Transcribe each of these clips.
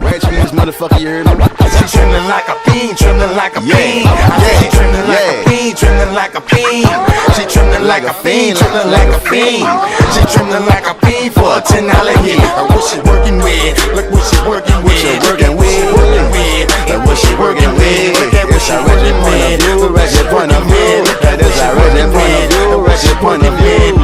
Ratchet in this motherfucker, you heard me? She trembling like a fiend, trembling like a fiend. She trembling like a fiend, trembling like a fiend. She trembling like a fiend, trembling like a fiend. She trembling like a fiend for a $10 hit. What she working with? Look what she working with. Look at what she working with. Look what she working with. Look at what she working with. Ratchet point of view. That's a ratchet point of view. Ratchet point of view.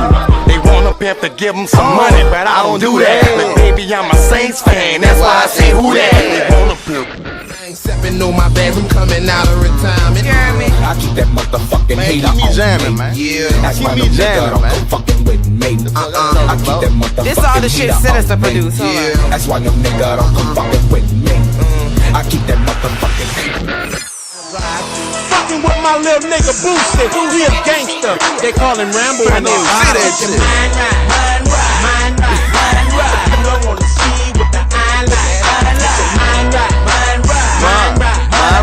They want a pimp to give them some money, but I don't do that. But baby, I'm a Saints fan, that's why I say who that. They want a pimp. I ain't stepping on my bedroom, coming out of retirement. I keep that motherfucking hater Keep me on jamming, me. man. Yeah. That's Keep why me them jamming, niggas man. don't fucking with me. I keep that motherfucking This all the shit heater Sinista on me. produced. Hold on. Yeah. That's why them niggas don't come fucking with me. I keep that motherfucking hater. Fucking with my little nigga Boosted, he a gangster. They call him Rambo and they Say that shit. Mine right. You don't wanna see what the eye like. Mine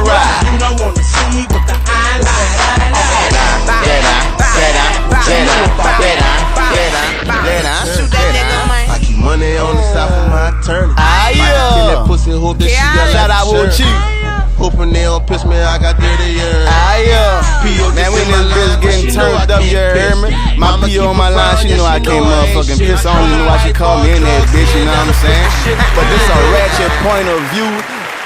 right. You don't wanna see what the eye like. I keep money on the side for my attorney. Yeah. That pussy hope that she got Shout out like a with shirt. you. Hoping they don't piss me, I got dirty urine. Man, we in this bitch getting turned up, you heard me? My P.O. on my line, she know I can't motherfucking piss. I don't even know why she called me in there, bitch, you know what I'm saying? But this a Ratchet Point of View.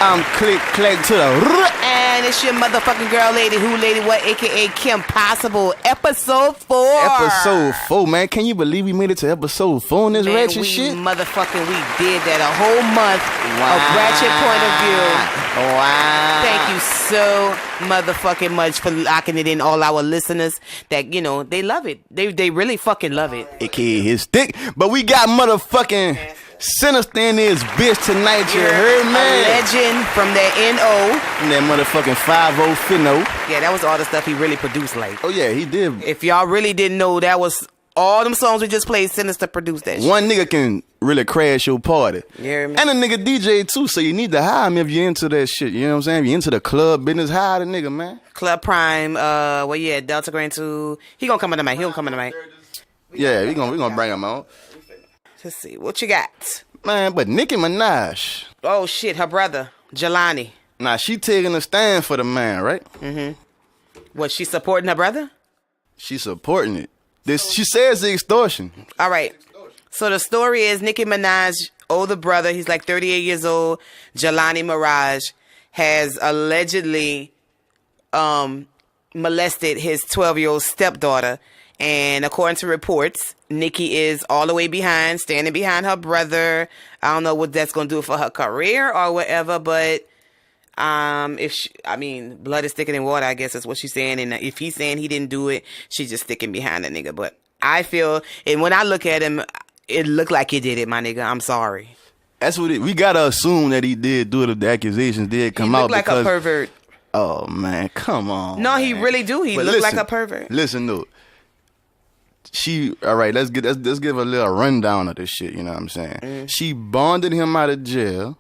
I'm click to the And it's your motherfucking girl, Lady Who, Lady What, aka Kim Possible, episode 4. episode 4, man. Can you believe we made it to episode 4 in this Man, ratchet we shit? motherfucking, we did that a whole month of Ratchet Point of View. Wow. Thank you so motherfucking much for locking it in, all our listeners that, you know, they love it. They really fucking love it. AKA his dick. But we got motherfucking Sinista in this bitch tonight, you heard, A man? legend from that N.O. From that motherfucking 5-0 Finno. Yeah, that was all the stuff he really produced, like. Oh, yeah, he did. If y'all really didn't know, that was all them songs we just played, Sinista produced that shit. One nigga can really crash your party. You hear me? And a nigga DJ too, so you need to hire him if you're into that shit. You know what I'm saying? If you're into the club business, hire the nigga, man. Club Prime, Delta Grand 2. He gonna come in the mic. He gonna come in the mic. Yeah, we gonna bring him on. Let's see. What you got? Man, but Nicki Minaj, Oh, shit. Her brother, Jelani. now she taking a stand for the man, right? Was she supporting her brother? She supporting it. She says the extortion. All right. So the story is Nicki Minaj, older brother, he's like 38 years old, Jelani Mirage, has allegedly molested his 12-year-old stepdaughter. And according to reports, Nicki is all the way behind, standing behind her brother. I don't know what that's going to do for her career or whatever, but blood is thicker than water, I guess is what she's saying. And if he's saying he didn't do it, she's just sticking behind the nigga. But I feel, and when I look at him, it looked like he did it, my nigga. I'm sorry. That's what we gotta assume that he did do it if the accusations did come He out. looked like a pervert. Oh man, come on. No, man. he really do. He But looked like listen, a pervert. Listen, though. All right, let's give a little rundown of this shit, you know what I'm saying? She bonded him out of jail.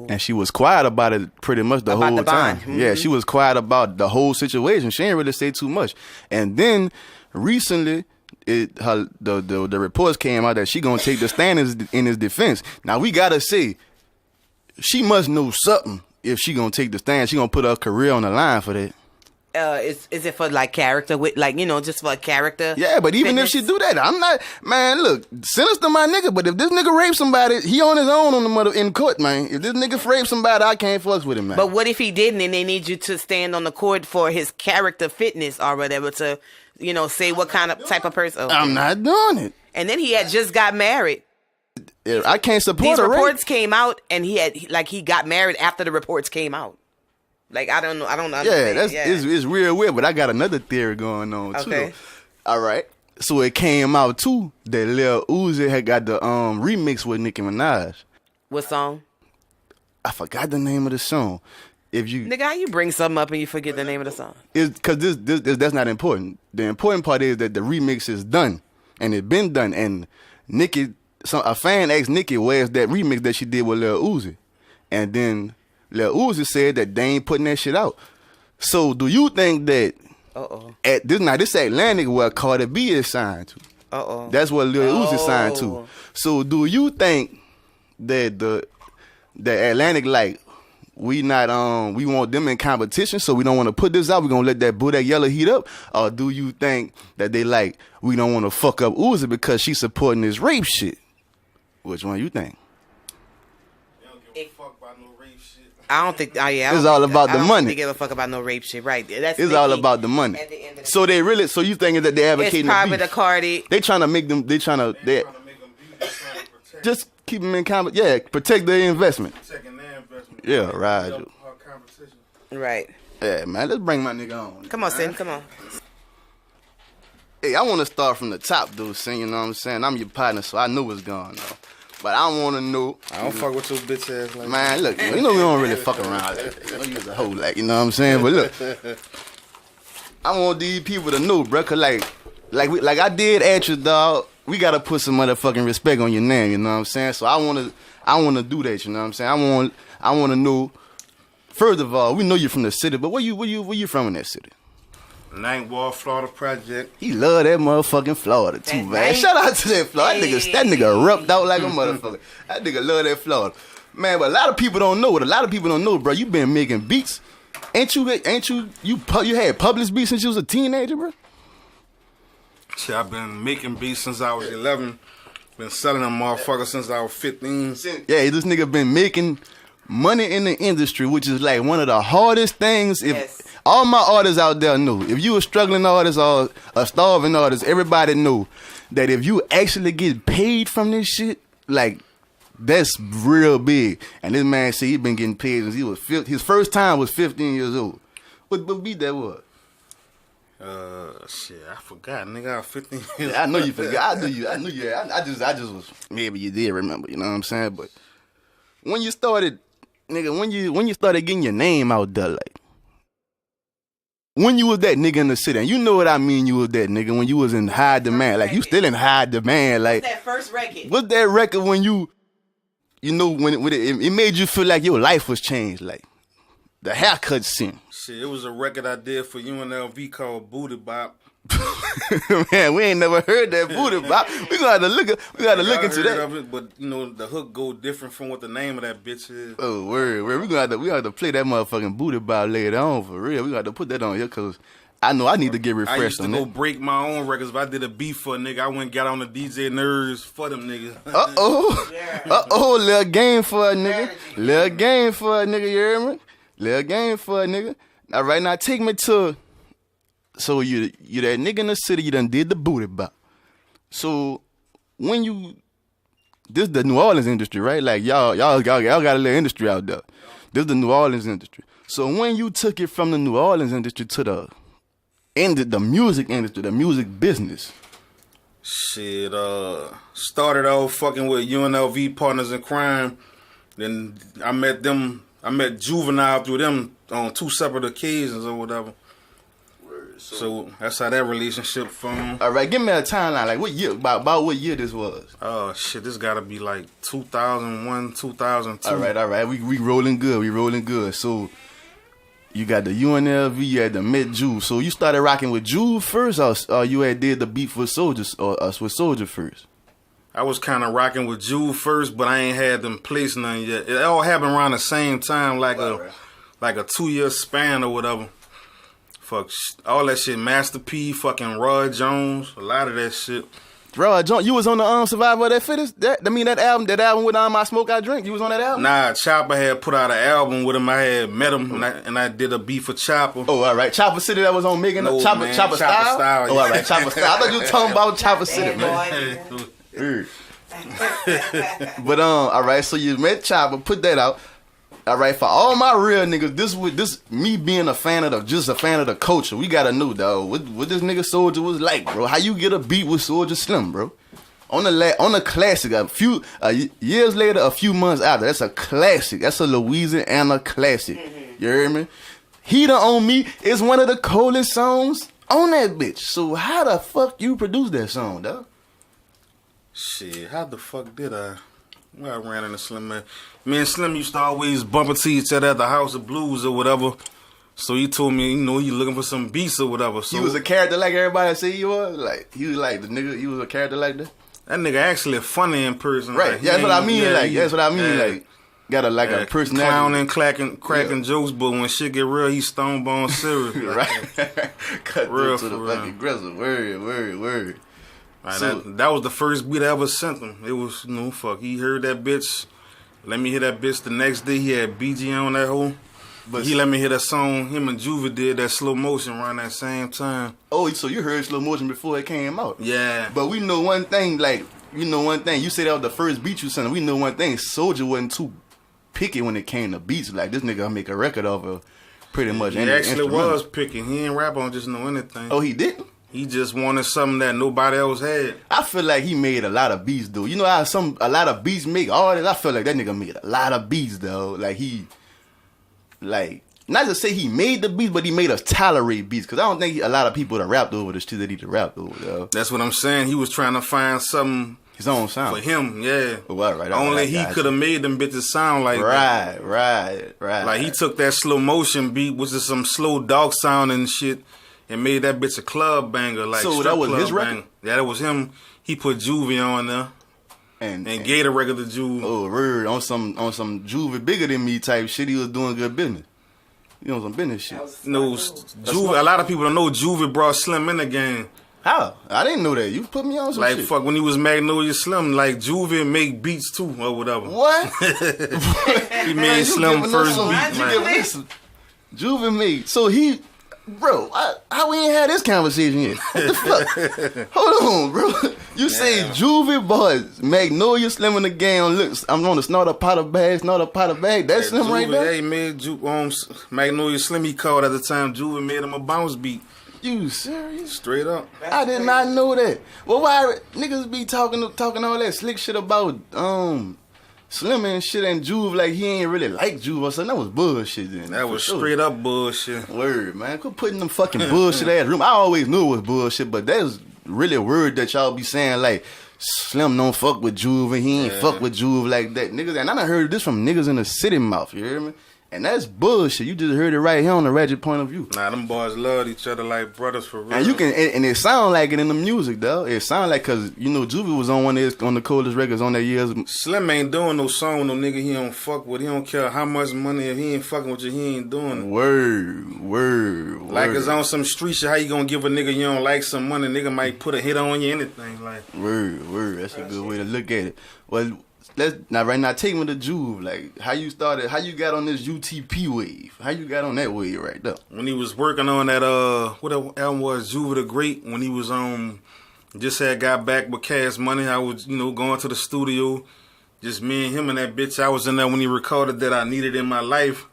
And she was quiet about it pretty much the whole time. Yeah, she was quiet about the whole situation. She didn't really say too much. And then recently, the reports came out that she gonna take the stand in his defense. Now we gotta say, she must know something if she gonna take the stand. She gonna put her career on the line for that. Is it for like character with like, you know, just for a character? Yeah, but even if she do that, I'm not, man, look, Sinista my nigga, but if this nigga rapes somebody, he on his own on the mother in court, man. If this nigga rapes somebody, I can't fuck with him, man. But what if he didn't and they need you to stand on the court for his character fitness or whatever to, you know, say what kind of type of person? Okay. I'm not doing it. And then he had just got married. Yeah, I can't support These a rape. reports came out and he got married after the reports came out. Like, I don't know. I don't understand. Yeah, it's real weird, but I got another theory going on, too. Okay. All right. So it came out, too, that Lil Uzi had got the remix with Nicki Minaj. What song? I forgot the name of the song. Nigga, how you bring something up and you forget the name of the song? It's because that's not important. The important part is that the remix is done, and it been done. And Nicki, a fan asked Nicki, where's that remix that she did with Lil Uzi? And then Lil Uzi said that they ain't putting that shit out. So do you think that at this Atlantic where Cardi B is signed to? That's what Lil Uzi signed to. So do you think that that Atlantic like we not we want them in competition, so we don't want to put this out. We gonna let that Bodak Yellow heat up, or do you think that they like we don't want to fuck up Uzi because she's supporting this rape shit? Which one you think? They don't give a fuck about no rape shit. I don't think. Oh yeah, It's all about the I don't money. think they give a fuck about no rape shit, right? That's It's all about the money. At the end of the So they really, so you thinking that they advocating it's private the beef? Cardi. They trying to make them. They trying to. They trying to make them beat. They trying to protect. Just keep them in competition. Yeah, protect their investment. Protecting their investment. Yeah, right. Her competition. Right. Yeah, man. Let's bring my nigga on. Come on, Sin. Come on. Hey, I want to start from the top, dude. Sin, you know what I'm saying? I'm your partner, so I know what's going on. But I want to know. I don't fuck with your bitch ass like Man, look, you know we don't really fuck around. You know you was a hoe, like, you know what I'm saying? But look, I want these people to know, bro, cause like I did at you, dog. We gotta put some motherfucking respect on your name, you know what I'm saying? So I wanna do that, you know what I'm saying? I wanna know. First of all, we know you're from the city, but where you from in that city? Ninth Ward, Florida Project. He love that motherfucking Florida too, man. Ninth- Shout out to that Florida. That nigga rubbed out like a motherfucker. That nigga love that Florida. Man, but a lot of people don't know. What a lot of people don't know, bro. You been making beats. Ain't you had published beats since you was a teenager, bro? Shit, I've been making beats since I was 11. Been selling them motherfuckers since I was 15. Yeah, this nigga been making money in the industry, which is like one of the hardest things. If Yes. all my artists out there know, if you a struggling artist or a starving artist, everybody know that if you actually get paid from this shit, like that's real big. And this man said he been getting paid since he was his first time was 15 years old. What beat that was? Shit, I forgot, nigga. I was 15 years Yeah, I know you forgot. I knew you. I just was, maybe you did remember. You know what I'm saying? But when you started, nigga, when you started getting your name out there, like when you was that nigga in the city, and you know what I mean, you was that nigga when you was in high demand, like you still in high demand, like That first record. what's that record when you know when it made you feel like your life was changed, like the haircut scene. Shit, it was a record I did for UNLV called Booty Bop. Man, we ain't never heard that booty bop. We gotta look into heard that. of it, but you know the hook go different from what the name of that bitch is. Oh, word. We gonna have to play that motherfucking booty bop later on for real. We got to put that on here because I know I need to get I refreshed used to on go that. break my own records. If I did a beat for a nigga, I went and got on the DJ nerves for them niggas. Little game for a nigga. Little game for a nigga, you hear me? Little game for a nigga. Now, right now, take me to. So you that nigga in the city, you done did the booty bop. So when this the New Orleans industry, right? Like y'all got a little industry out there. This is the New Orleans industry. So when you took it from the New Orleans industry to the music industry, the music business. Shit, started off fucking with UNLV Partners in Crime. Then I met Juvenile through them on 2 separate occasions or whatever. So that's how that relationship from. All right, give me a timeline. Like what year? About what year this was? Oh shit, this gotta be like 2001, 2002. All right. We rolling good. We rolling good. So you got the UNLV, you had the Met Juve. So you started rocking with Juve first, or you had did the beat with Soldiers or us with Soldier first? I was kind of rocking with Juve first, but I ain't had them place none yet. It all happened around the same time, like a 2-year span or whatever. Fuck all that shit. Master P, fucking Rod Jones, a lot of that shit. Rod Jones, you was on the Survivor of that Fittest? That album with My Smoke I Drink. You was on that album? Nah, Chopper had put out an album with him. I had met him and I did a beat for Chopper. Oh, all right. Chopper City that was on Megan. No, Chopper man. Style. Style, Oh, all right. Chopper Style. I thought you were talking about Chopper City, Hey, man. boy. But all right. So you met Chopper, put that out. All right, for all my real niggas, this me being a fan of the culture. We gotta know, dog, what this nigga Soldier was like, bro. How you get a beat with Soldier Slim, bro? On the classic, a few years later, a few months after, that's a classic. That's a Louisiana classic. You hear me? Heater on Me is one of the coldest songs on that bitch. So how the fuck you produce that song, dog? Shit, how the fuck did I? Well, I ran into Slim, man. Me and Slim used to always bump into each other at the House of Blues or whatever. So he told me, you looking for some beats or whatever. So He was a character like everybody say he was? Like, he was like the nigga, he was a character like that? that nigga actually funny in person. Right. Like, Yeah, that's what I mean. yeah, That's what I mean. yeah. Like, got a personality. Clowning, cracking jokes, but when shit get real, he's stone bone serious. Right. Cut real to the for fucking aggressive. Word. Right, So, that was the first beat I ever sent him. It was, fuck. He heard that bitch. Let me hear that bitch the next day. He had BG on that hoe. But he let me hear that song. Him and Juvie did that slow motion around that same time. Oh, so you heard slow motion before it came out? Yeah. But we know one thing, You say that was the first beat you sent. We know one thing. Soulja wasn't too picky when it came to beats. Like, this nigga make a record off of pretty much any instrumental. He actually was picky. He ain't rap on just know anything. Oh, he didn't? He just wanted something that nobody else had. I feel like he made a lot of beats, though. You know how a lot of beats make artists? I feel like that nigga made a lot of beats, though. Not to say he made the beats, but he made us tolerate beats. Because I don't think a lot of people that rapped over the shit that he rapped over, though. That's what I'm saying. He was trying to find something... His own sound. For him, yeah. Well, right, only he could have made them bitches sound like that. Right. Like, he took that slow motion beat, which is some slow dog sound and shit, and made that bitch a club banger. Like, so that was his record? Banger. Yeah, that was him. He put Juvie on there. And gave the record to Juvie. Oh, word. On some Juvie bigger than me type shit, he was doing good business. You know, some business shit. Juvie, a lot of people don't know Juvie brought Slim in the game. How? I didn't know that. You put me on some shit. Like, fuck, when he was Magnolia Slim, like, Juvie make beats too, or whatever. What? He made Slim first beat, Juvie made. So he... Bro, how we ain't had this conversation yet? What the fuck? Hold on, bro. You say Juvie bought Magnolia Slim in the game. Look, I'm on the snort a pot of bag. That's Slim right there? Yeah, he made Magnolia Slim, he called at the time. Juvie made him a bounce beat. You serious? Straight up. I did not know that. Well, why niggas be talking all that slick shit about Slim and shit and Juve like he ain't really like Juve or something? That was bullshit then. That was straight up bullshit. Word, man. Quit putting them fucking bullshit ass room. I always knew it was bullshit, but that was really a word that y'all be saying like Slim don't fuck with Juve and he ain't fuck with Juve like that. Niggas, and I done heard this from niggas in the city mouth, you hear me? And that's bullshit. You just heard it right here on the Ratchet Point of View. Nah, them boys loved each other like brothers for real. And you can, and it sound like it in the music, though. It sound like, cause you know Juvie was on on the coldest records on that year's. Slim ain't doing no song with no nigga he don't fuck with. He don't care how much money. If he ain't fucking with you, he ain't doing it. Word. Like it's on some street shit. How you gonna give a nigga you don't like some money? Nigga might put a hit on you, anything like. Word. That's a good way to look at it. Well. Right now, take me to Juve. Like, how you started, how you got on this UTP wave? How you got on that wave right there? When he was working on that, what album was, Juve the Great, when he was just had got back with Cash Money, I was, going to the studio, just me and him and that bitch. I was in there when he recorded that I Needed in My Life.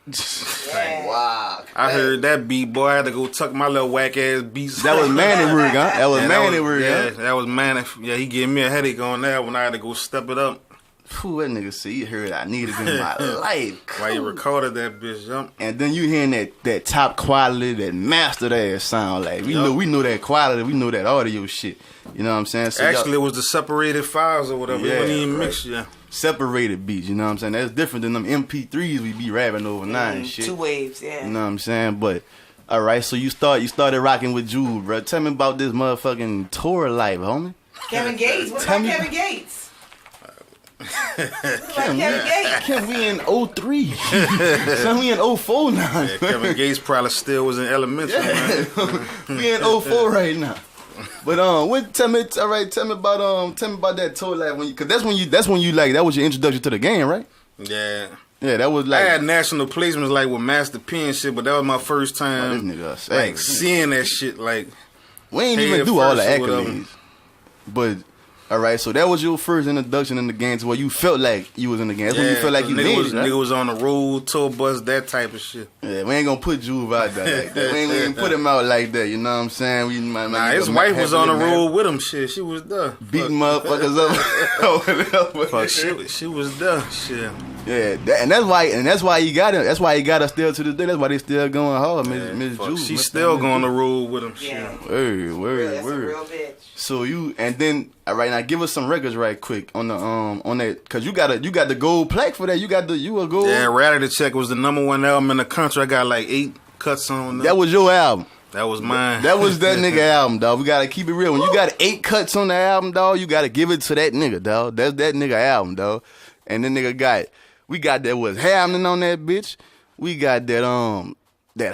Yeah. Wow. I heard that beat, boy. I had to go tuck my little whack ass beats. That was Manny work, huh? That was Manny work, yeah, that was Manny. Yeah, he gave me a headache on that when I had to go step it up. Phew, that nigga said he heard I Needed in My Life. Cool. Why you recorded that bitch, jump. And then you hearing that top quality, that mastered ass sound. Like, we know that quality, we know that audio shit. You know what I'm saying? So actually, it was the separated files or whatever. It wasn't even mixed, yeah. Separated beats, you know what I'm saying? That's different than them MP3s we be rapping over now and shit. 2 waves, yeah. You know what I'm saying? But all right, so you started rocking with Jude, bro. Tell me about this motherfucking tour life, homie. Kevin Gates. What about Kevin Gates? Kevin, we in 03. So we in 04 now. Yeah, Kevin Gates probably still was in elementary. Man. We in 04 right now. But tell me about that tour life cause that's when you like that was your introduction to the game, right? Yeah. Yeah, that was like I had national placements like with Master P and shit, but that was my first time like seeing that shit. Like we ain't even do all the accolades, but. All right, so that was your first introduction in the game to where you felt like you was in the game. That's when you felt like you made it, right? Nigga was on the road, tour bus, that type of shit. Yeah, we ain't gonna put Juve out there like that. We ain't put him out like that, you know what I'm saying? His wife was on the road with him, shit. She was there. Beating motherfuckers up. Fuck, she was there, shit. Yeah, and that's why he got it. That's why he got us still to this day. That's why they still going hard, Miss Juve. She still going the road with him, shit. Word. That's a real bitch. So all right, now give us some records right quick on that, cause you got the gold plaque for that. You a gold. Yeah, Ratchet Check was the #1 album in the country. I got like 8 cuts on that. That was your album. That was mine. That was that nigga album, dog. We gotta keep it real. When you got 8 cuts on the album, dog, you gotta give it to that nigga, dog. That's that nigga album, dog. And then nigga got We got that what's happening on that bitch. We got that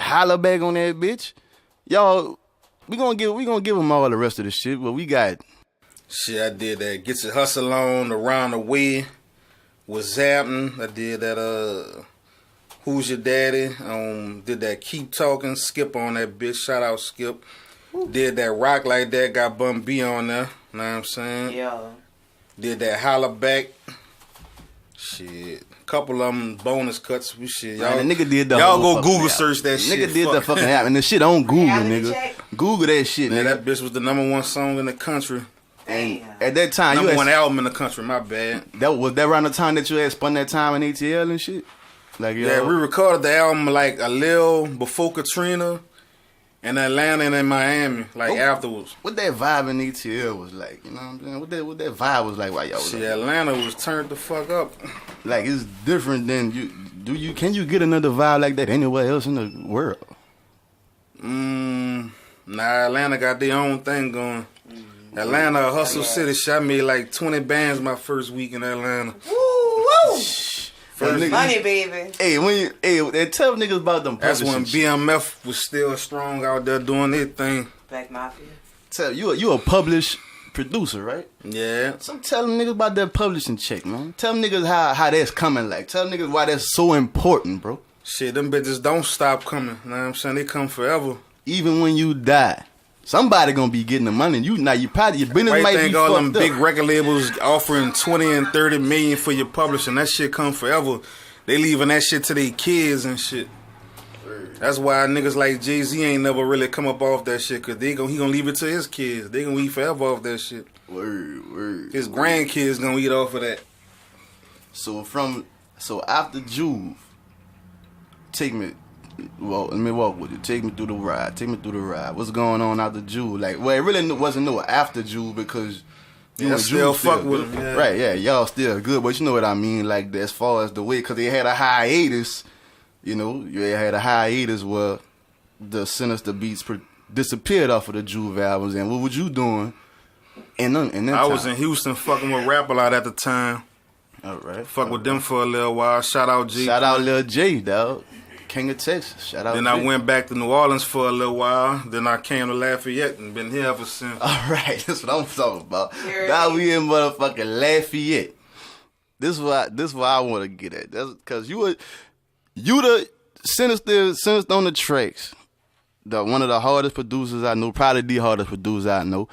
holler back on that bitch. Y'all, we gonna give them all the rest of the shit, but we got shit. I did that Get Your Hustle On, Around the Way, What's Happening. I did that Who's Your Daddy? Did that Keep Talking, Skip on that bitch. Shout out Skip. Did that Rock Like That, got Bun B on there. Know what I'm saying? Yeah. Did that Holler Back. Shit. Couple of them bonus cuts. Shit. Y'all, man, the nigga did the y'all whole go Google album. search that shit. Nigga did the fucking album. And the shit on Google, Reality nigga. check? Google that shit, Man, nigga. that bitch was the #1 song in the country. And at that time, you #1 had, album in the country, my bad. that was that around the time that you had spun that time in ATL and shit? Like, Yeah, we recorded the album like a little before Katrina in Atlanta and in Miami, like afterwards. What that vibe in ATL was like, you know what I'm saying? What that vibe was like while y'all was Shit, like, Atlanta was turned the fuck up. like it's different than can you get another vibe like that anywhere else in the world? Nah, Atlanta got their own thing going. Atlanta, a hustle city. Shit, I made like 20 bands my first week in Atlanta. Woo! Nigga, Money, baby. Hey, tell niggas about them. That's when publishing BMF was still strong out there doing their thing. Black Mafia. Tell you a published producer, right? Yeah. So tell them niggas about that publishing check, man. Tell them niggas how that's coming like. Tell them niggas why that's so important, bro. Shit, them bitches don't stop coming. You know what I'm saying? They come forever. Even when you die, somebody gonna be getting the money. You probably your business Right, might think be all fucked them up. big record labels offering 20 and 30 million for your publishing. That shit come forever. They leaving that shit to their kids and shit. That's why niggas like Jay-Z ain't never really come up off that shit, cause he gonna leave it to his kids. They gonna eat forever off that shit. Word. His grandkids gonna eat off of that. So after Juve, let me walk with you. Take me through the ride. What's going on after Juve? Like, well, it really wasn't no after Juve because you Yeah, and still Juve fuck good. with him. Yeah. Right? Yeah, y'all still good, but you know what I mean. Like as far as the way, because they had a hiatus. You know, you had a hiatus where the Sinista beats disappeared off of the Juve albums. And what was you doing? I was in Houston fucking with Rap a lot at the time. All right. Fuck with them for a little while. Shout out G. Shout out Lil J, dog. King of Texas. Shout out. Then I went back to New Orleans for a little while. Then I came to Lafayette and been here ever since. All right, that's what I'm talking about. Now we in motherfucking Lafayette. This is why I want to get at. That's because you the Sinista on the tracks. One of the hardest producers I know, probably the hardest producer I know.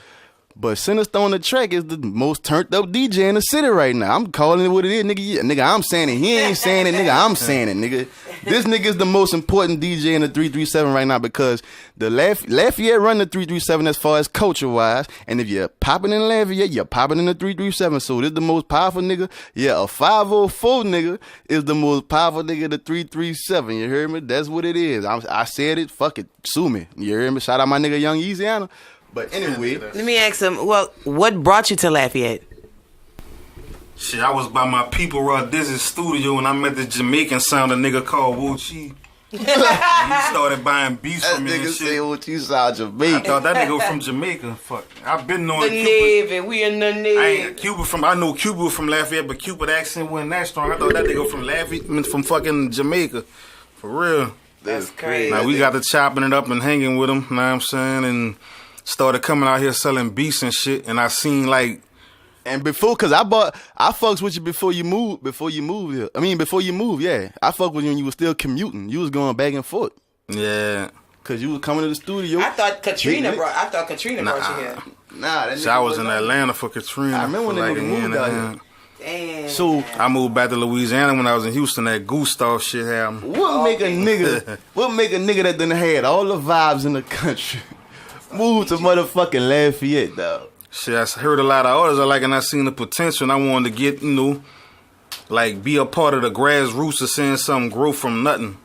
But Sinista on the track is the most turned up DJ in the city right now. I'm calling it what it is, nigga. Yeah, nigga, I'm saying it. He ain't saying it, nigga. I'm saying it, nigga. This nigga is the most important DJ in the 337 right now because the Lafayette run the 337 as far as culture-wise. And if you're popping in Lafayette, you're popping in the 337. So this the most powerful nigga. Yeah, a 504 nigga is the most powerful nigga in the 337. You heard me? That's what it is. I said it. Fuck it. Sue me. You heard me? Shout out my nigga Young Louisiana. But anyway, let me ask him. Well, what brought you to Lafayette? Shit, I was by my people Rod Dizzy's studio and I met the Jamaican sound a nigga called Wu Chi. He started buying beats that from me nigga and say shit. what you sound I Jamaican. thought that nigga from Jamaica. Fuck, I've been knowing The Cupid. Navy, we in the Navy. I know Cupid from Lafayette, but Cupid accent wasn't that strong. I thought that nigga from Lafayette, from fucking Jamaica, for real. That's crazy. Now we got to chopping it up and hanging with him. Know what I'm saying? And started coming out here selling beats and shit. And I seen like. And before, cause I fucks with you before you moved here. I mean, before you moved, yeah. I fucked with you when you was still commuting. You was going back and forth. Yeah. Cause you was coming to the studio. I thought Katrina brought you here. Nah, that So I was in Atlanta for Katrina. I remember when that nigga moved out here. Damn. So I moved back to Louisiana when I was in Houston. That Gustav shit happened. what make a nigga that done had all the vibes in the country move to motherfucking Lafayette, dog? Shit, I heard a lot of others and I seen the potential and I wanted to get, like be a part of the grassroots of seeing something grow from nothing.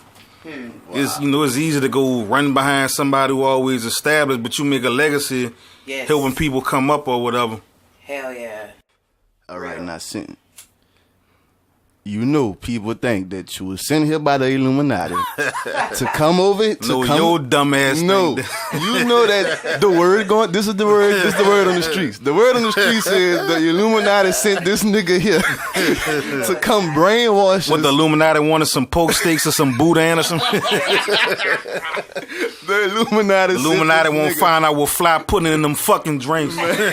Wow. It's easy to go run behind somebody who always established, but you make a legacy helping people come up or whatever. Hell yeah. All right, now you know, people think that you was sent here by the Illuminati to come over. Your dumb ass. No, you know that the word going. This is the word. This is the word on the streets. The word on the streets is the Illuminati sent this nigga here to come brainwash. What the Illuminati wanted some poke steaks or some boudin or something. The Illuminati won't find out what fly putting in them fucking drinks. Hey,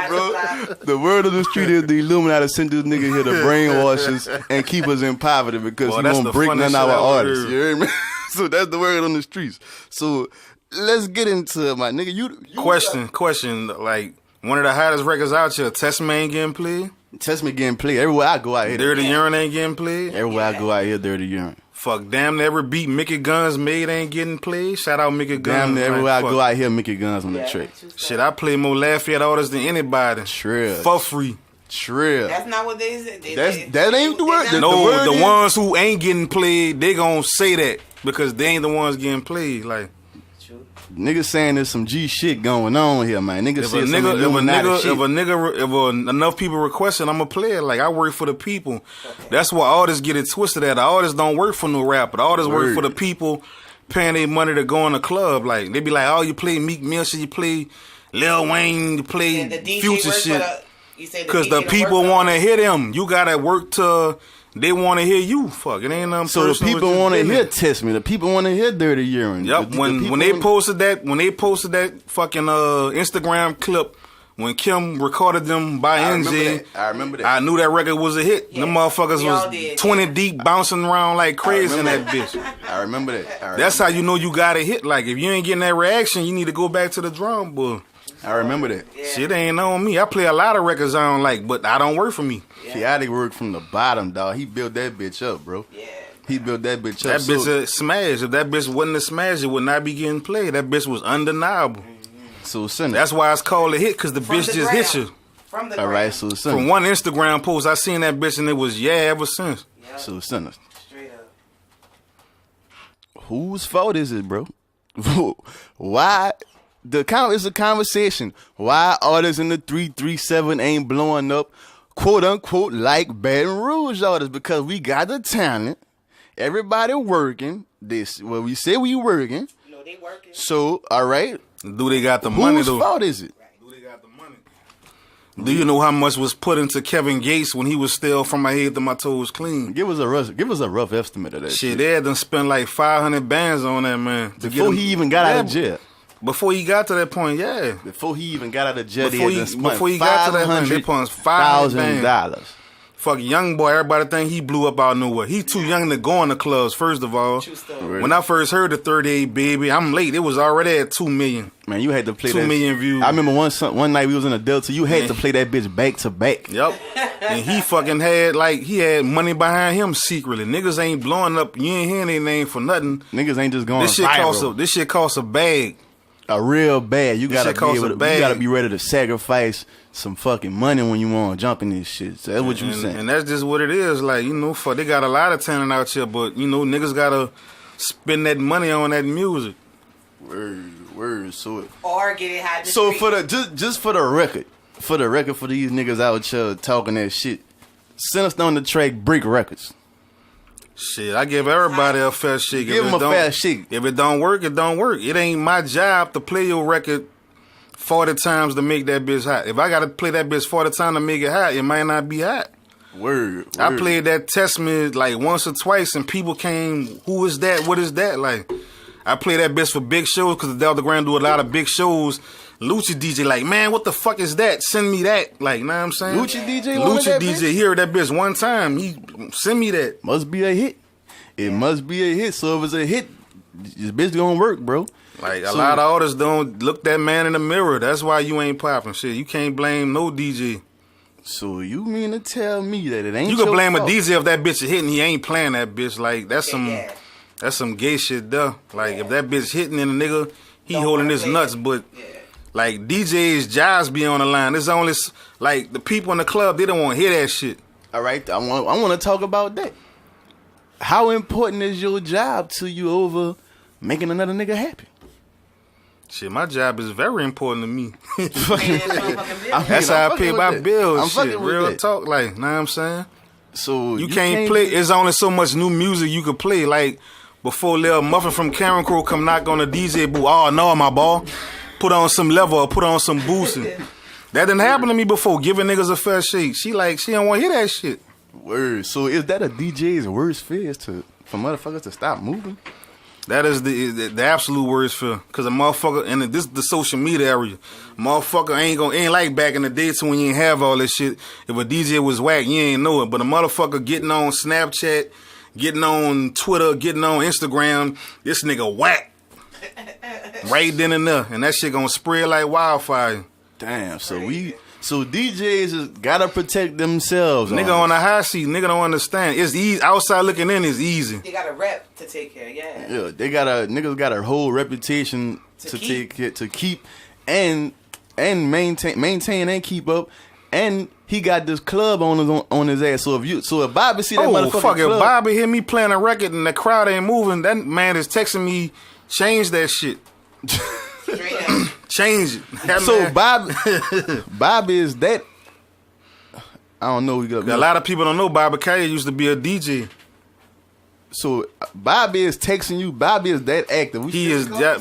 bro. The word of the street is the Illuminati sent this nigga here to brainwash us and keep us in poverty because he won't break none of our artists. You hear me? So that's the word on the streets. So let's get into it, my nigga. You Question. Like, one of the hottest records out here, Test Me ain't getting played? Test Me getting played. Everywhere I go out here. Dirty Urine ain't getting played? Everywhere I go out here, Dirty Urine. Fuck, damn near every beat Mickey Guns made ain't getting played. Shout out Mickey Guns. Damn near everywhere I go out here, Mickey Guns on the track. Shit, I play more Lafayette artists than anybody. Trill. For free. Trill. That's not what they said. That ain't the word. No, the ones who ain't getting played, they gonna say that because they ain't the ones getting played. Like, niggas saying there's some G shit going on here, man. Niggas saying some Illuminati shit. If enough people request it, I'ma play it. Like, I work for the people. That's why artists get it twisted at. The artists don't work for no rapper. The artists work for the people paying their money to go in the club. Like, they be like, oh, you play Meek Mill shit, you play Lil Wayne, you play Future shit. Because the people want to hear them. You gotta work to. They want to hear you. Fuck, it ain't nothing. So the people want to hear Test Me. The people want to hear Dirty Urine. Yep. When they posted that fucking Instagram clip when Kim recorded them by NJ, I remember that. I knew that record was a hit. Yes, them motherfuckers was 20 deep, bouncing around like crazy in that bitch. I remember that. That's how you know you got a hit. Like, if you ain't getting that reaction, you need to go back to the drum board. I remember that. Yeah. Shit ain't on me. I play a lot of records I don't like, but I don't work for me. Chaotic work from the bottom, dog. He built that bitch up, bro. Yeah. He built that bitch up. That bitch a smash. If that bitch wasn't a smash, it would not be getting played. That bitch was undeniable. So send it. That's why it's called a hit, because the bitch just hit you. From the all right, so send From it. one Instagram post, I seen that bitch and it was ever since. Yep. So send it. Straight up. Whose fault is it, bro? Why? It's a conversation. Why artists in the 337 ain't blowing up, quote unquote, like Baton Rouge artists? Because we got the talent. Everybody working. We say we working. No, they working. So, all right. Do they got the money Whose though? fault is it? Do they got the money? Do you know how much was put into Kevin Gates when he was still from my head to my toes clean? Give us a rough estimate of that shit. They had done spent like 500 bands on that man. Before he even got out of jail. Before he got to that point, yeah. Before he even got out of jail, Before he got to that point, they spent $500,000. Fuck, young boy, everybody think he blew up out of nowhere. He too young to go in the clubs, first of all. When I first heard the 38 Baby, I'm late. It was already at 2 million. Man, you had to play 2 million views. I remember one night we was in a Delta. You had to play that bitch back to back. Yep. And he fucking had, he had money behind him secretly. Niggas ain't blowing up. You ain't hearing their name for nothing. Niggas ain't just going this shit viral. This shit costs a bag. A real bag. You gotta you gotta be ready to sacrifice some fucking money when you want to jump in this shit. So that's what you saying. And that's just what it is. Like, fuck, they got a lot of talent out here, but niggas gotta spend that money on that music. Word. So Or get it hot. So for the just for the record, for these niggas out here talking that shit, send us on the track Brick Records. Shit, I give everybody a fair shake. Give them a fair shake. If it don't work, it don't work. It ain't my job to play your record 40 times to make that bitch hot. If I gotta play that bitch 40 times to make it hot, it might not be hot. Word. I played that Test Me like once or twice, and people came, who is that? What is that? Like, I play that bitch for big shows, because the Delta Grand do a lot of big shows. Lucci DJ like, man, what the fuck is that? Send me that. Like, know what I'm saying? Lucci DJ hear that bitch one time. He send me that. Must be a hit. It must be a hit. So if it's a hit, this bitch gonna work, bro. Like, a lot of artists don't look that man in the mirror. That's why you ain't popping. Shit, you can't blame no DJ. So you mean to tell me that it ain't You can blame fault? a DJ if that bitch is hitting, he ain't playing that bitch. Like, that's some gay shit though. Like, if that bitch hitting and the nigga, he holding his nuts, but like, DJs' jobs be on the line. It's only, like, the people in the club, they don't want to hear that shit. All right, I want to talk about that. How important is your job to you over making another nigga happy? Shit, my job is very important to me. That's That's how I pay my bills. I'm Shit, fucking with real that. talk, like, know what I'm saying? So you can't play. It's only so much new music you could play. Like before, Lil Muffin from Cameron Crow come knock on the DJ booth. Oh no, my ball. Put on some level or put on some boosting. That didn't happen to me before. Giving niggas a fair shake. She don't want to hear that shit. Word. So is that a DJ's worst fear is for motherfuckers to stop moving? That is the absolute worst fear. Cause a motherfucker, and this is the social media area. Motherfucker ain't like back in the day when you ain't have all this shit. If a DJ was whack, you ain't know it. But a motherfucker getting on Snapchat, getting on Twitter, getting on Instagram, this nigga whack. Right then and there. And that shit gonna spread like wildfire. Damn, so DJs just gotta protect themselves. Nigga on the high seat, nigga don't understand. It's easy. Outside looking in is easy. They got a rep to take care, yeah. Yeah, niggas got a whole reputation to keep and maintain and keep up. And he got this club on his ass. So if Bobby see that motherfucker fuck club, if Bobby hear me playing a record and the crowd ain't moving, that man is texting me, change that shit. Change it. So Bobby is that. I don't know. A lot of people don't know Bobby Kaya used to be a DJ. So Bobby is texting you. Bobby is that active.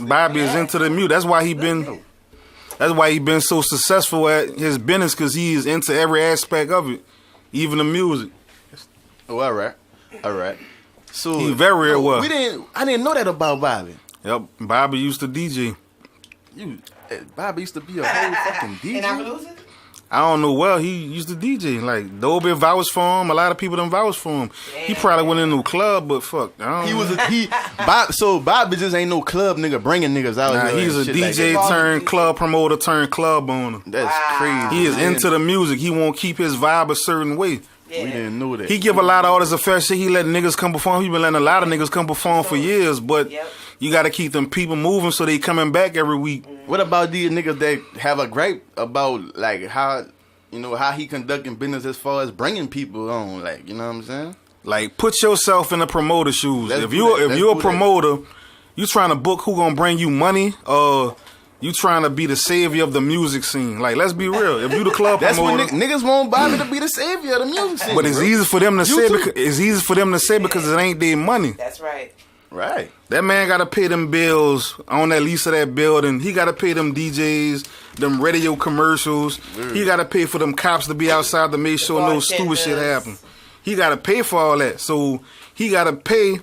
Bobby is into the music. That's why he been so successful at his business, because he is into every aspect of it, even the music. Oh, all right. So he very well. I didn't know that about Bobby. Yep, Bobby used to DJ. Bobby used to be a whole fucking DJ. And I'm losing? I don't know. Well, he used to DJ. Like, Dolby vouched for him. A lot of people done vouched for him. Damn. He probably went into a club, but fuck, I don't know. So Bobby just ain't no club nigga bringing niggas out. Nah, he's a DJ turned club promoter turned club owner. That's crazy. He is into the music. He won't keep his vibe a certain way. Yeah. We didn't know that. He give a lot of artists a fair shit. He let niggas come perform. He been letting a lot of niggas come perform for years, but you got to keep them people moving so they coming back every week. What about these niggas that have a gripe about like how he conducting business as far as bringing people on, like, you know what I'm saying? Like, put yourself in the promoter shoes. If you're a promoter, you trying to book who gonna bring you money, you trying to be the savior of the music scene. Like, let's be real. If you the club promoter, that's what niggas want Bobby to be the savior of the music scene. But it's easy for them to say because it ain't their money. That's right. Right. That man got to pay them bills on that lease of that building. He got to pay them DJs, them radio commercials. He got to pay for them cops to be outside to make sure no stupid shit happen. He got to pay for all that. So he got to pay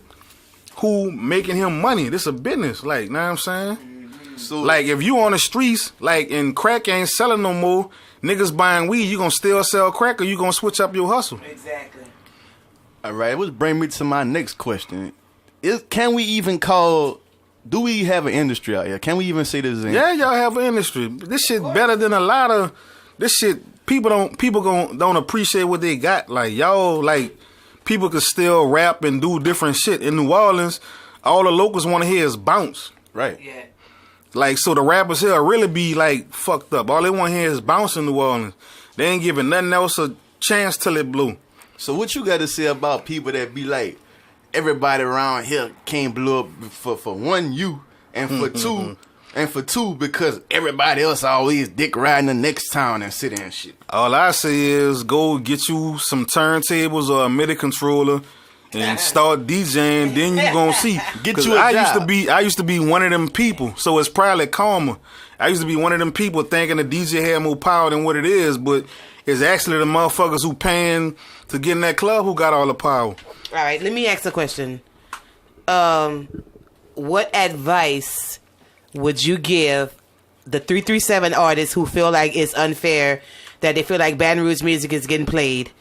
who making him money. This a business. Like, know what I'm saying? So, like, if you on the streets, like, and crack ain't selling no more, niggas buying weed, you gonna still sell crack or you gonna switch up your hustle? Exactly. All right, which brings me to my next question. Do we have an industry out here? Can we even say this is an industry? Yeah, y'all have an industry. This shit better than a lot of this shit. People don't appreciate what they got. Like, y'all, like, people could still rap and do different shit. In New Orleans, all the locals want to hear is bounce. Right. Yeah. Like, so the rappers here really be like fucked up. All they want to hear is bounce in New Orleans. They ain't giving nothing else a chance till it blew. So what you got to say about people that be like, everybody around here can't blow up for one, you, and for two because everybody else always dick riding the next town and sit and shit. All I say is go get you some turntables or a MIDI controller and start DJing. Then you gonna see. Get you a job. I used to be one of them people, so it's probably karma. I used to be one of them people thinking the DJ had more power than what it is, but it's actually the motherfuckers who paying to get in that club who got all the power. All right, let me ask a question. What advice would you give the 337 artists who feel like it's unfair that they feel like Baton Rouge music is getting played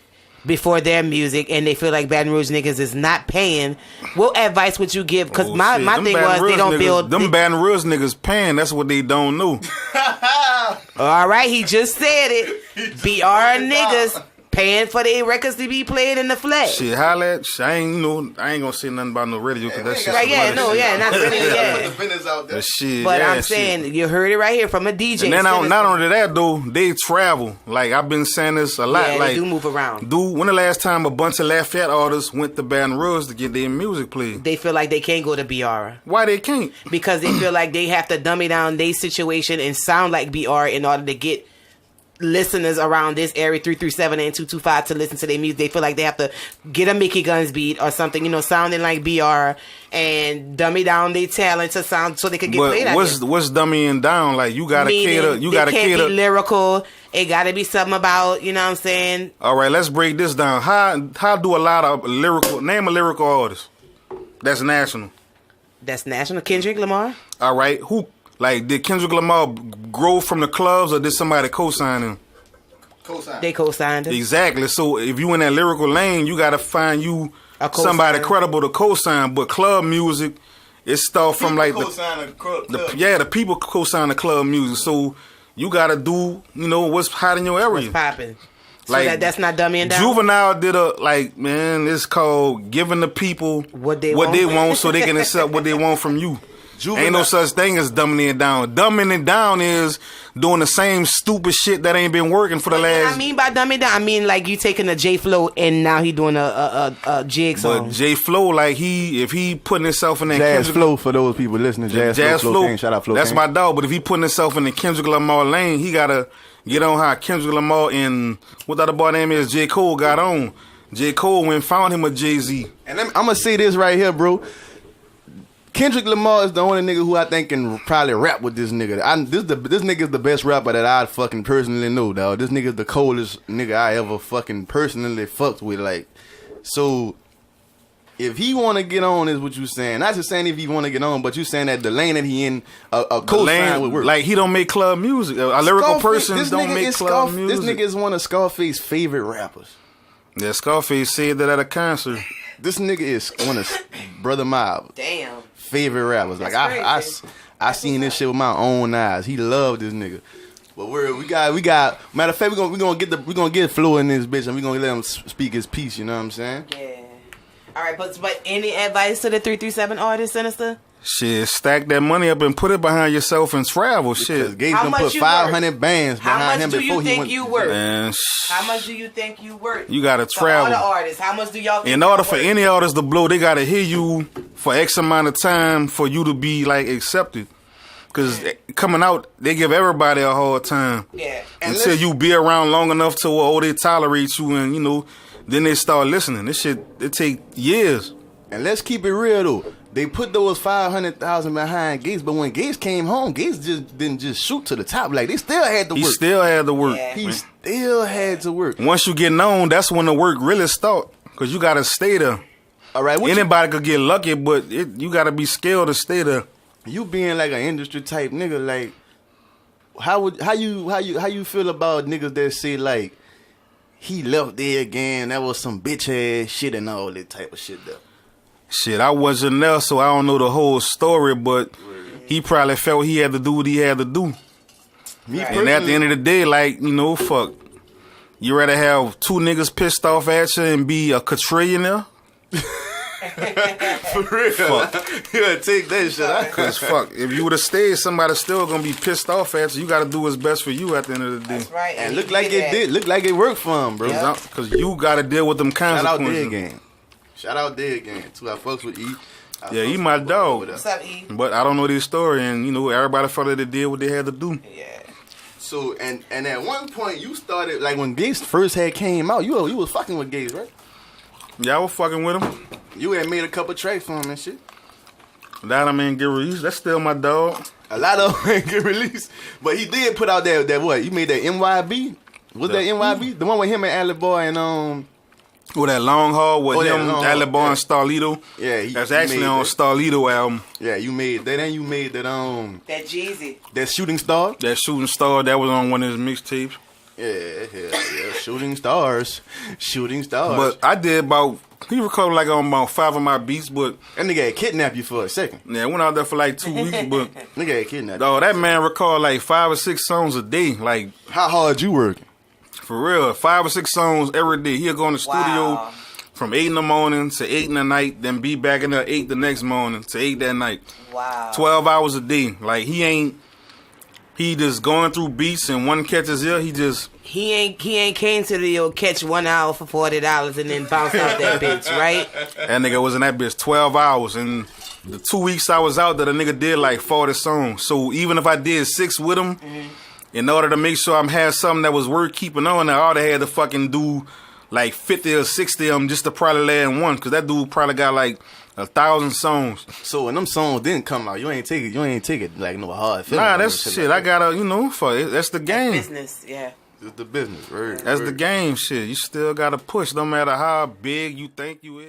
before their music and they feel like Baton Rouge niggas is not paying? What advice would you give? Because my thing was they don't build... Them Baton Rouge niggas paying, that's what they don't know. All right, he just said it. BR niggas paying for their records to be played in the flesh. Shit, holla at, I ain't gonna say nothing about no radio because that shit's right, not radio, But shit, but I'm saying, you heard it right here from a DJ. And then not only that though, they travel. Like, I've been saying this a lot. Yeah, like, they do move around. When the last time a bunch of Lafayette artists went to Baton Rouge to get their music played? They feel like they can't go to BR. Why they can't? Because they feel like they have to dummy down their situation and sound like BR in order to get listeners around this area 337 and 225 to listen to their music. They feel like they have to get a Mickey Guns beat or something, you know, sounding like BR and dummy down their talent to sound so they could get played. What's dummying down? Like you gotta cater. You gotta cater. Can't be lyrical. It gotta be something about, you know what I'm saying. All right, let's break this down. How do a lot of name a lyrical artist that's national? That's national. Kendrick Lamar. All right, who? Like, did Kendrick Lamar grow from the clubs, or did somebody co-sign him? They co-signed him. Exactly. So if you in that lyrical lane, you got to find you somebody credible to co-sign. But club music, it start from like the people co-sign the club music. So you got to do, you know, what's hot in your area. What's popping. So like that's not dummying down. Juvenile did it's called giving the people what they want so they can accept what they want from you. Juvenile. Ain't no such thing as dumbing it down. Dumbing it down is doing the same stupid shit that ain't been working for the last. I mean by dumbing down, I mean like you taking a J Flow and now he doing a jig song. But J Flow, like if he putting himself in that Jazz Flow for those people listening. Jazz Flow. Shout out Flow. That's my dog. But if he putting himself in the Kendrick Lamar lane, he gotta get on how Kendrick Lamar and what the other boy name is J Cole got on. J Cole went and found him a Jay-Z. And I'm gonna say this right here, bro. Kendrick Lamar is the only nigga who I think can probably rap with this nigga. This nigga is the best rapper that I fucking personally know, dog. This nigga is the coldest nigga I ever fucking personally fucked with. Like, so if he want to get on, is what you saying? Not just saying if he want to get on, but you saying that the lane that he in, a co-sign would work. Like he don't make club music. A lyrical person don't make club music. This nigga is one of Scarface's favorite rappers. Yeah, Scarface said that at a concert. This nigga is one of Brother Miles. Damn. Favorite rappers. Like I seen this shit with my own eyes. He loved this nigga. But we got matter of fact we gonna get Flo in this bitch and we gonna let him speak his piece, you know what I'm saying? Yeah. All right, but any advice to the 337 artist, Sinista? Shit, stack that money up and put it behind yourself and travel. Shit, Gates gonna put 500 bands behind him before he went. How much do you think you worth? You gotta travel. For all the artists, how much do y'all think? In order for any artist to blow, they gotta hear you for X amount of time for you to be like accepted. Cause coming out, they give everybody a hard time. Yeah. Until you be around long enough to they tolerate you, and you know, then they start listening. This shit, it take years. And let's keep it real though. They put those 500,000 behind Gates, but when Gates came home, Gates didn't just shoot to the top. Like they still had to work. He still had to work. Yeah. He still had to work. Once you get known, that's when the work really start. Cause you gotta stay there. All right. Anybody could get lucky, but you gotta be skilled to stay there. You being like an industry type nigga, like how you feel about niggas that say like he left there again? That was some bitch ass shit and all that type of shit though. Shit, I wasn't there, so I don't know the whole story, but he probably felt he had to do what he had to do. And at the end of the day, like, you know, fuck. You rather have two niggas pissed off at you and be a quadrillionaire? For real. Fuck. You gotta take that shit out. Cause fuck, if you would've stayed, somebody's still gonna be pissed off at you. You gotta do what's best for you at the end of the day. That's right. And look like it did. Look like it worked for him, bro. Yep. Cause you gotta deal with them consequences. Shout out Dead Game. Too. I fucks with E. Yeah, he my dog. What's up, E? But I don't know this story, and you know everybody felt that they did what they had to do. Yeah. So and at one point you started like when Gates first had came out, you was fucking with Gates, right? Yeah, I was fucking with him. You had made a couple tracks for him and shit. That I mean get released. That's still my dog. A lot of them ain't get released, but he did put out that what? You made that NYB? Was that NYB? The one with him and Alley Boy and Oh, that Long Haul with him, Alley Boy and Starlito. Yeah, that's actually on Starlito album. Yeah, you made that, and you made that that Jeezy, that Shooting Star. That Shooting Star that was on one of his mixtapes. Yeah, Shooting Stars. But I did about, he recorded like on about 5 of my beats, but that nigga had kidnapped you for a second. Yeah, I went out there for like 2 weeks, but nigga had kidnapped. Dog, that man recorded like 5 or 6 songs a day. Like, how hard you working? For real, 5 or 6 songs every day. He'll go in the studio from 8 in the morning to 8 in the night, then be back in there 8 the next morning to 8 that night. Wow. 12 hours a day. Like he just going through beats and one catches ear. He ain't came to the catch 1 hour for $40 and then bounce out that bitch, right? That nigga was in that bitch 12 hours, and the 2 weeks I was out there, the nigga did like 40 songs. So even if I did 6 with him. in order to make sure I'm had something that was worth keeping on, I ought to had to fucking do like 50 or 60 of them just to probably land one, because that dude probably got like 1,000 songs. So when them songs didn't come out, you ain't take it like no hard feeling. Nah, that's shit. Like I gotta, for it. That's the game. Business, yeah. It's the business, right? That's the game shit. You still gotta push no matter how big you think you is.